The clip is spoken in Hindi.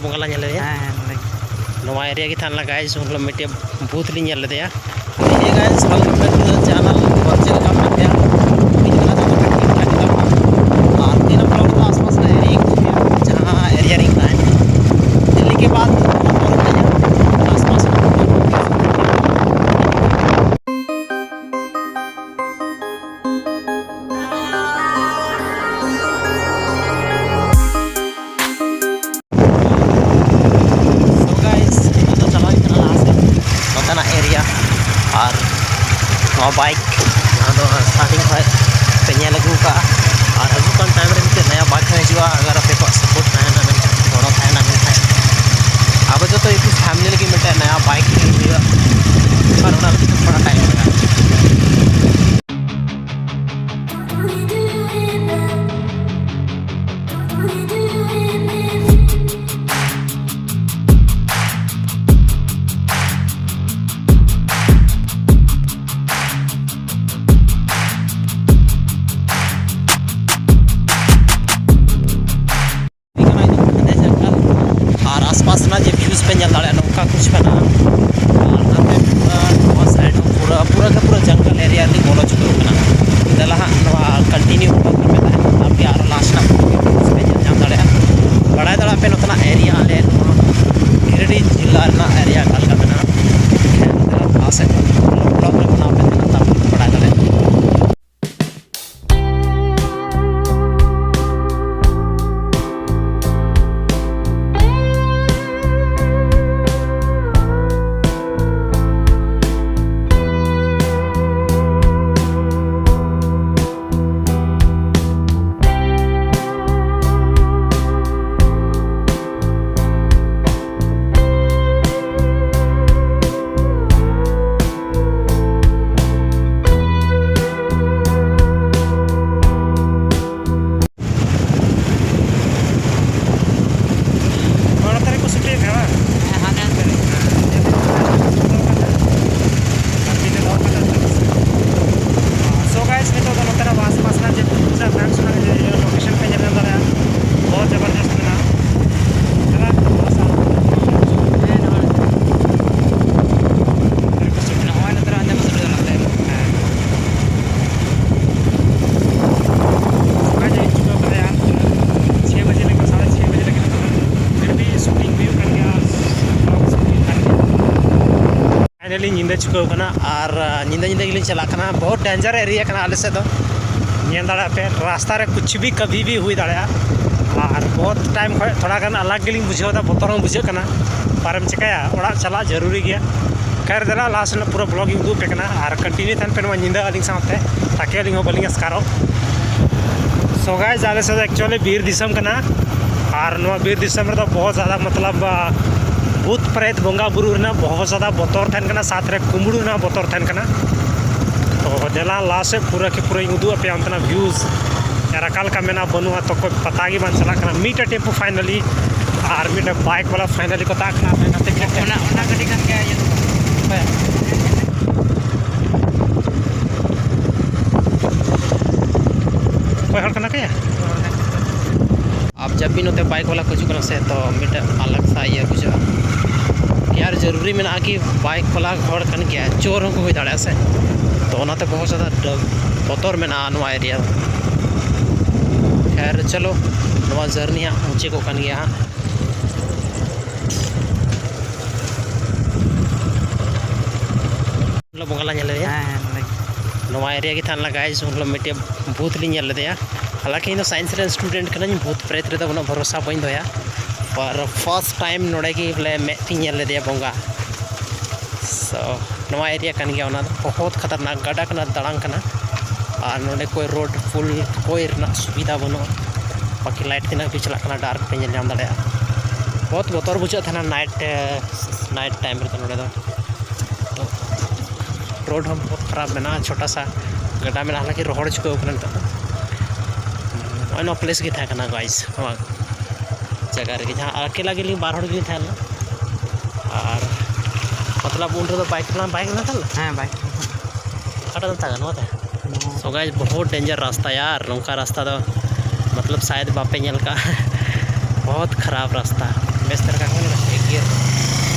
बोंगला नवा एरिया की थाना गाइस उन लोग मिट्टी भूत ली चल रहे ये गाइस चैनल वर्चुअल काम करते हैं और तीन फ्लोर का आसपास ना एरिया जहाँ एरिया रिंग है दिल्ली के बाद आसपास एरिया और बाइक स्टार्टिंग पे लगू का और हजूकान टाइम रे नया बाइक हजूआ अगर आपे को सपोर्ट तहना गड़ो तहना अब जो तो एक फैमिली लगी मिटे नया बाइक और थोड़ा टाइम लगा आसपास ना जो व्यूज पे चल रहा नौका कुछ बना और साइड पूरा पूरा का पूरा जंगल एरिया बोलो चुके दला कंटिन्यू अभी और लास्ट नाम बड़ा दड़ा पे नोतना एरिया आले गिरिडीह जिला एरिया का बना पास है ब्लॉक में बना पे बड़ा दड़ा नींदा चुका और नींदा नींदा गिली चलाना बहुत डेंजर एरिया आले से दाड़ा पे रास्ता रे कुछ भी कभी भी हुई दाड़ा और बहुत टाइम थोड़ा गान अलग गिली बुझे बतर बुझेना पारम चिकाया ओड़ा चला जरूरी गया खैर दला लास्ट में पूरा ब्लॉग उदू पे और कंटिन्यू तहन पे नींदा अली साथे ताकि अली बाली स्कारो सो गाइस आले से एक्चुअली बीर दिसम और बीर दिसम बहुत ज़्यादा मतलब भूत प्रेत बोंगा बुरु बहुत ज़्यादा बतर तहन साथ रे कुमड़ू बतर तहन तो देला लास्ट पूरा के पूरा उदू पे अंतना व्यूज यार अकाल का मेना बनूआ तो कोई पता ही बन चला मीटे टेम्पो फाइनली और मीटे बाइक वाला फाइनली को ताकना कोई हर करना क्या अब जब भी नोते बाइक वाला कुछ से तो मीटे अलग सा ये बुझा यार जरूरी में कि बाइक वाला हर कन गया चोर को हुई दाड़ा से तो बहुत ज़्यादा बतर में एरिया खैर चलो जर्नी ऊँचे को कन गया बोंगला नवा एरिया की थाना गाइस उन लोग मिट्टी भूत ली हालांकि इन साइंस रे स्टूडेंट कना भूत प्रेत रे उना भरोसा बन दोया पर फर्स्ट टाइम नोड़े की बोले मेटी ले बोंगा सो नवा एरिया कन गया बहुत खतरनाक गाड़ा कना दड़ांग कना और नोड़े कोई रोड फुल कोई सुविधा बनो बाकी लाइट तीन भी चलना डार्क पे नाम दाड़ा बहुत बतर बुझे थे नाइट टाइम रे नोड़े तो रोड हम बहुत खराब में छोटा सा गड्ढा में हालांकि रोहड़ चुका प्लेस की था गाइस जगह रे जहाँ अकेला गिली बार हड़ गिली था और मतलब उन तो बाइक ना था बाइक अटा था सो गाइस बहुत डेंजर रास्ता यार नौका रास्ता तो मतलब शायद बापे नेल का बहुत खराब रास्ता बेस तरह का एक गियर